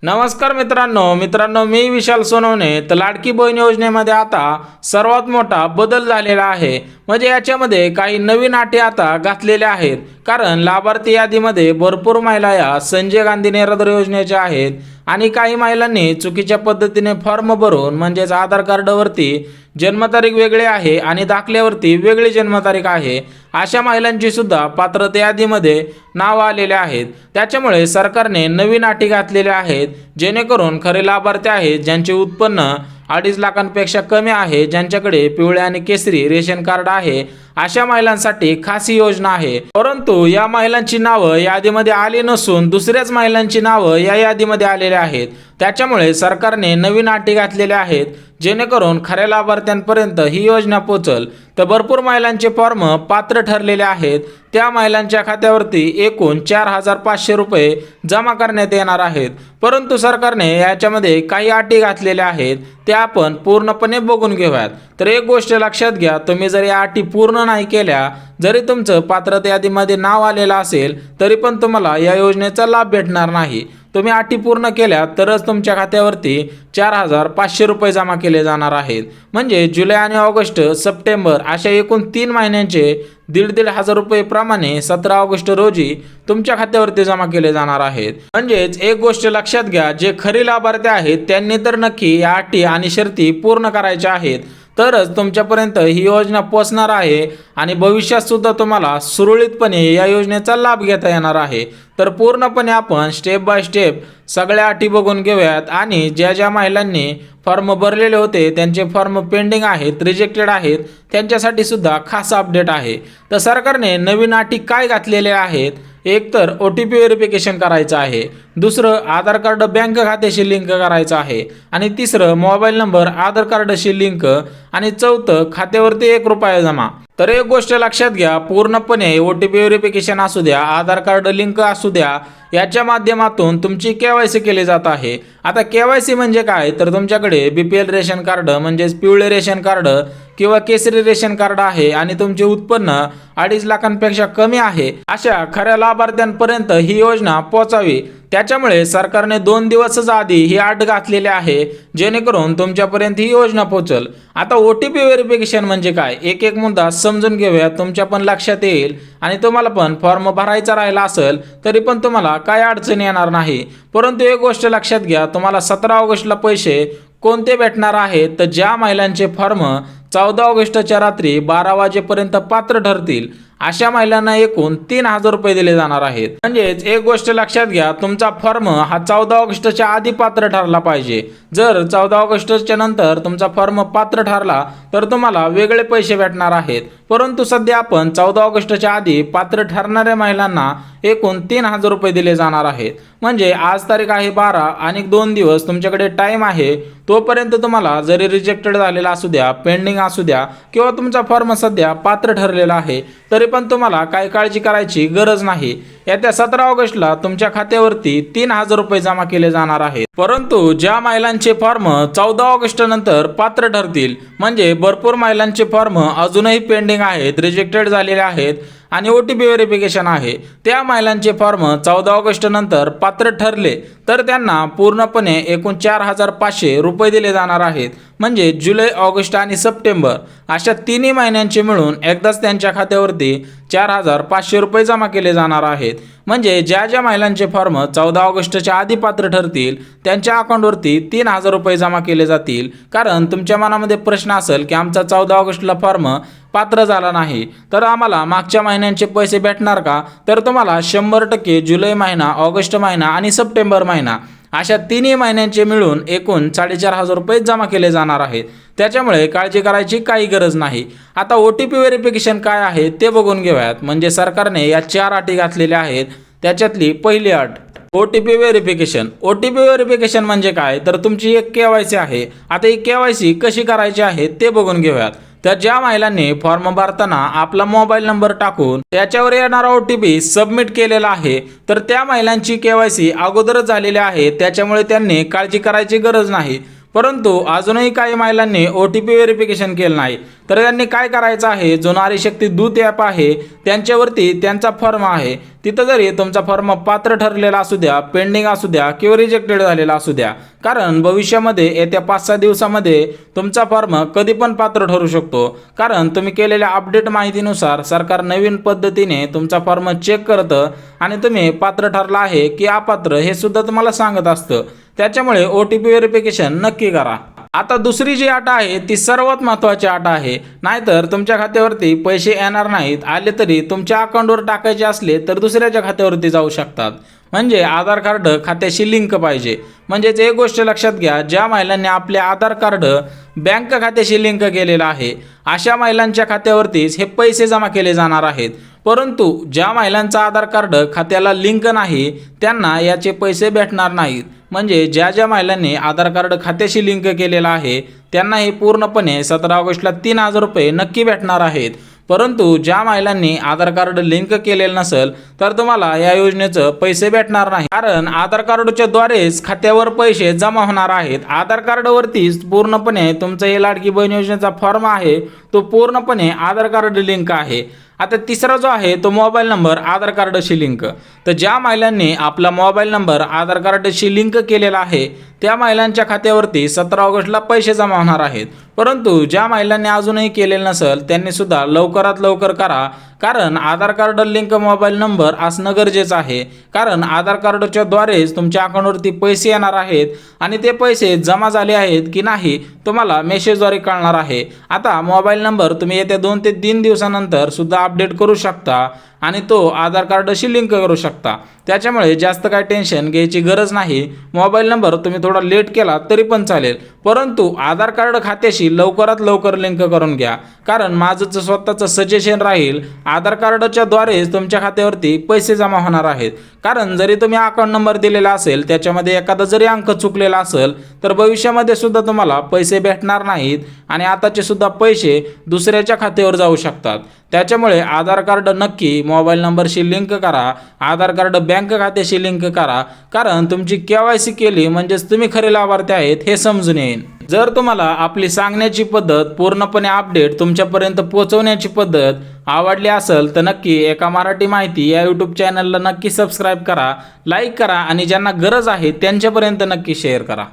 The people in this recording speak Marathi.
नमस्कार मित्रांनो मी विशाल सोनवणे। तर लाडकी बहीण योजनेमध्ये आता सर्वात मोठा बदल झालेला आहे। म्हणजे याच्यामध्ये काही नवीन अटी आता घातलेल्या आहेत, कारण लाभार्थी यादीमध्ये भरपूर महिला या संजय गांधी निराधार योजनेच्या आहेत आणि काही महिलांनी चुकीच्या पद्धतीने फॉर्म भरून म्हणजेच आधार कार्डवरती जन्मतारीख वेगळी आहे आणि दाखल्यावरती वेगळी जन्मतारीख आहे, अशा महिलांची सुद्धा पात्रते यादीमध्ये नाव आलेले आहेत। त्याच्यामुळे सरकारने नवीन अटी घातलेल्या आहेत, जेणेकरून खरे लाभार्थी आहेत ज्यांचे उत्पन्न 2.5 लाखांपेक्षा कमी आहे, ज्यांच्याकडे पिवळे आणि केसरी रेशन कार्ड आहे, अशा महिलांसाठी खास योजना आहे। परंतु या महिलांची नावं यादीमध्ये आली नसून दुसऱ्याच महिलांची नावं या यादीमध्ये आलेली आहेत। त्याच्यामुळे सरकारने नवीन अटी घातलेल्या आहेत, जेणेकरून खऱ्या लाभार्थ्यांपर्यंत ही योजना पोहोचल। तर भरपूर महिलांचे फॉर्म पात्र ठरलेले आहेत, त्या महिलांच्या खात्यावरती एकूण 4,500 रुपये जमा करण्यात येणार आहेत। परंतु सरकारने याच्यामध्ये काही अटी घातलेल्या आहेत, त्या आपण पूर्णपणे बघून घेऊयात। तर एक गोष्ट लक्षात घ्या, तुम्ही जर या अटी पूर्ण नाही केल्या, जरी तुमचं पात्रते यादीमध्ये नाव आलेलं असेल तरी पण तुम्हाला या योजनेचा लाभ भेटणार नाही। तुम्ही अटी पूर्ण केल्या तरच तुमच्या खात्यावरती 4,500 रुपये जमा केले जाणार आहेत। म्हणजे जुलै आणि ऑगस्ट सप्टेंबर अशा एकूण 3 महिन्यांचे 1,500 रुपये प्रमाणे 17 ऑगस्ट रोजी तुमच्या खात्यावरती जमा केले जाणार आहेत। म्हणजेच एक गोष्ट लक्षात घ्या, जे खरे लाभार्थी आहेत त्यांनी तर नक्की या अटी आणि शर्ती पूर्ण करायच्या आहेत, तरच तुमच्यापर्यंत ही योजना पोहोचणार आहे आणि भविष्यात सुद्धा तुम्हाला सुरळीतपणे या योजनेचा लाभ घेता येणार आहे। तर पूर्णपणे आपण स्टेप बाय स्टेप सगळ्या अटी बघून घेऊयात आणि ज्या महिलांनी फॉर्म भरलेले होते त्यांचे फॉर्म पेंडिंग आहेत, रिजेक्टेड आहेत, त्यांच्यासाठी सुद्धा खास अपडेट आहे। तर सरकारने नवीन अटी काय घातलेले आहेत, एक तर OTP व्हेरिफिकेशन करायचं आहे, दुसरं आधार कार्ड बँक खात्याशी लिंक करायचं आहे, आणि तिसरं मोबाईल नंबर आधार कार्डशी लिंक, आणि चौथं खात्यावरती 1 रुपया जमा। तर एक गोष्ट लक्षात घ्या, पूर्णपणे OTP व्हेरिफिकेशन असू द्या, आधार कार्ड लिंक असू द्या, याच्या माध्यमातून तुमची KYC केली जात आहे। आता KYC म्हणजे काय, तर तुमच्याकडे BPL रेशन कार्ड म्हणजेच पिवळे रेशन कार्ड किंवा केसरी रेशन कार्ड आहे आणि तुमचे उत्पन्न 2.5 लाखांपेक्षा कमी आहे, अशा खऱ्या लाभार्थ्यांपर्यंत ही योजना पोहोचावी। त्याच्यामुळे सरकारने 2 दिवसच आधी ही अट घातलेली आहे, जेणेकरून तुमच्यापर्यंत ही योजना पोहोचल। आता OTP व्हेरिफिकेशन म्हणजे काय, एक एक मुद्दा समजून घेऊया, तुमच्या पण लक्षात येईल आणि तुम्हाला पण फॉर्म भरायचा राहिला असेल तरी पण तुम्हाला काय अडचण येणार नाही। परंतु एक गोष्ट लक्षात घ्या, तुम्हाला 17 ऑगस्टला पैसे कोणते भेटणार आहेत, तर ज्या महिलांचे फॉर्म 14 ऑगस्टच्या रात्री 12 वाजेपर्यंत पात्र ठरतील अशा महिलांना एकूण 3,000 रुपये दिले जाणार आहेत। म्हणजेच एक गोष्ट लक्षात घ्या, तुमचा फॉर्म हा 14 ऑगस्टच्या आधी पात्र ठरला पाहिजे। जर 14 ऑगस्टच्या नंतर तुमचा फॉर्म पात्र ठरला तर तुम्हाला वेगळे पैसे भेटणार आहेत। परंतु सध्या आपण 14 ऑगस्टच्या आधी पात्र ठरणाऱ्या महिलांना एकूण 3,000 रुपये दिले जाणार आहेत। म्हणजे आज तारीख आहे 12 आणि 2 दिवस तुमच्याकडे टाइम आहे, तोपर्यंत तुम्हाला जरी रिजेक्टेड झालेला असू द्या, पेंडिंग असू द्या किंवा तुमचा फॉर्म सध्या पात्र ठरलेला आहे, तरी पण तुम्हाला काही काळजी करायची गरज नाही। येत्या 17 ऑगस्टला तुमच्या खात्यावरती 3,000 रुपये जमा केले जाणार आहेत। परंतु ज्या महिलांचे फॉर्म 14 ऑगस्ट नंतर पात्र ठरतील, म्हणजे भरपूर महिलांचे फॉर्म अजूनही पेंडिंग आहेत, रिजेक्टेड झालेले आहेत आणि OTP व्हेरिफिकेशन आहे, त्या महिलांचे फॉर्म 14 ऑगस्ट नंतर पात्र ठरले तर त्यांना पूर्णपणे एकूण 4,500 रुपये दिले जाणार आहेत। म्हणजे जुलै, ऑगस्ट आणि सप्टेंबर अशा 3 महिन्यांचे मिळून एकदाच त्यांच्या खात्यावरती 4,500 रुपये जमा केले जाणार आहेत। म्हणजे ज्या महिलांचे फॉर्म 14 ऑगस्टच्या आधी पात्र ठरतील त्यांच्या अकाउंटवरती 3,000 रुपये जमा केले जातील। कारण तुमच्या मनामध्ये प्रश्न असेल की आमचा 14 ऑगस्टला फॉर्म पात्र झाला नाही तर आम्हाला मागच्या महिन्यांचे पैसे भेटणार का, तर तुम्हाला 100% जुलै महिना, ऑगस्ट महिना आणि सप्टेंबर महिना अशा 3 महिन्यांचे मिळून एकूण 4,500 रुपये जमा केले जाणार आहेत। त्याच्यामुळे काळजी करायची काही गरज नाही। आता OTP व्हेरिफिकेशन काय आहे ते बघून घेऊयात। म्हणजे सरकारने या 4 अटी घातलेल्या आहेत, त्याच्यातली पहिली अट OTP व्हेरिफिकेशन। OTP व्हेरिफिकेशन म्हणजे काय, तर तुमची एक KYC आहे। आता ही KYC कशी करायची आहे ते बघून घेऊयात। तर ज्या महिलांनी फॉर्म भरताना आपला मोबाईल नंबर टाकून त्याच्यावर येणारा OTP सबमिट केलेला आहे, तर त्या महिलांची KYC अगोदरच झालेली आहे, त्याच्यामुळे त्यांनी काळजी करायची गरज नाही। परंतु अजूनही काही महिलांनी OTP व्हेरिफिकेशन केलं नाही, तर त्यांनी काय करायचं आहे, जो नारी शक्ती दूत ॲप आहे त्यांच्यावरती त्यांचा फॉर्म आहे, तिथं जरी तुमचा फॉर्म पात्र ठरलेला असू द्या, पेंडिंग असू द्या किंवा रिजेक्टेड झालेला असू द्या, कारण भविष्यामध्ये येत्या 5-6 दिवसामध्ये तुमचा फॉर्म कधी पण पात्र ठरू शकतो, कारण तुम्ही केलेल्या अपडेट माहितीनुसार सरकार नवीन पद्धतीने तुमचा फॉर्म चेक करतं आणि तुम्ही पात्र ठरला आहे की अपात्र हे सुद्धा तुम्हाला सांगत असतं। त्याच्यामुळे OTP व्हेरिफिकेशन नक्की करा। आता दुसरी जी अट आहे ती सर्वात महत्त्वाची अट आहे, नाहीतर तुमच्या खात्यावरती पैसे येणार नाहीत, आले तरी तुमच्या अकाउंटवर टाकायचे असले तर दुसऱ्याच्या खात्यावरती जाऊ शकतात। म्हणजे आधार कार्ड खात्याशी लिंक पाहिजे। म्हणजेच एक गोष्ट लक्षात घ्या, ज्या महिलांनी आपले आधार कार्ड बँक खात्याशी लिंक केलेलं आहे अशा महिलांच्या खात्यावरतीच हे पैसे जमा केले जाणार आहेत, परंतु ज्या महिलांचा आधार कार्ड खात्याला लिंक नाही त्यांना याचे पैसे भेटणार नाहीत। म्हणजे ज्या महिलांनी आधार कार्ड खात्याशी लिंक केलेला आहे त्यांना हे पूर्णपणे 17 ऑगस्टला 3000 रुपये नक्की भेटणार आहेत, परंतु ज्या महिलांनी आधार कार्ड लिंक केलेलं नसेल तर तुम्हाला या योजनेचं पैसे भेटणार नाही, कारण आधार कार्डच्या द्वारेच खात्यावर पैसे जमा होणार आहेत। आधार कार्डवरतीच पूर्णपणे तुमचं हे लाडकी बहीण योजनेचा फॉर्म आहे तो पूर्णपणे आधार कार्ड लिंक आहे। आता तिसरा जो आहे तो मोबाईल नंबर आधार कार्डशी लिंक। तर ज्या महिलांनी आपला मोबाईल नंबर आधार कार्डशी लिंक केलेला आहे त्या महिलांच्या खात्यावरती 17 ऑगस्टला पैसे जमा होणार आहेत, परंतु ज्या महिलांनी अजूनही केलेलं नसेल त्यांनी सुद्धा लवकरात लवकर करा, कारण आधार कार्ड लिंक मोबाईल नंबर असणं गरजेचं आहे, कारण आधार कार्डच्या द्वारेच तुमच्या अकाउंटवरती पैसे येणार आहेत आणि ते पैसे जमा झाले आहेत की नाही तुम्हाला मेसेजद्वारे कळणार आहे। आता मोबाईल नंबर तुम्ही येत्या 2 ते 3 दिवसानंतर सुद्धा अपडेट करू शकता आणि तो आधार कार्डशी लिंक करू शकता, त्याच्यामुळे जास्त काय टेन्शन घ्यायची गरज नाही। मोबाईल नंबर तुम्ही थोडा लेट केला तरी पण चालेल, परंतु आधार कार्ड खात्याशी लवकरात लवकर लिंक करून घ्या, कारण माझं स्वतःचं सजेशन राहील आधार कार्डच्या द्वारेच तुमच्या खात्यावरती पैसे जमा होणार आहेत, कारण जरी तुम्ही अकाउंट नंबर दिलेला असेल त्याच्यामध्ये एखादा जरी अंक चुकलेला असेल तर भविष्यामध्ये सुद्धा तुम्हाला पैसे भेटणार नाहीत आणि आताचे सुद्धा पैसे दुसऱ्याच्या खात्यावर जाऊ शकतात। त्याच्यामुळे आधार कार्ड नक्की मोबाईल नंबरशी लिंक करा, आधार कार्ड बँक खात्याशी लिंक करा, कारण तुमची KYC केली म्हणजेच तुम्ही खरे लाभार्थी आहेत हे समजून येईल। जर तुम्हाला आपली सांगण्याची पद्धत पूर्णपणे अपडेट तुमच्यापर्यंत पोहोचवण्याची पद्धत आवडली असेल तर नक्की एका मराठी माहिती या YouTube चॅनलला नक्की सबस्क्राईब करा, लाईक करा आणि ज्यांना गरज आहे त्यांच्यापर्यंत नक्की शेअर करा।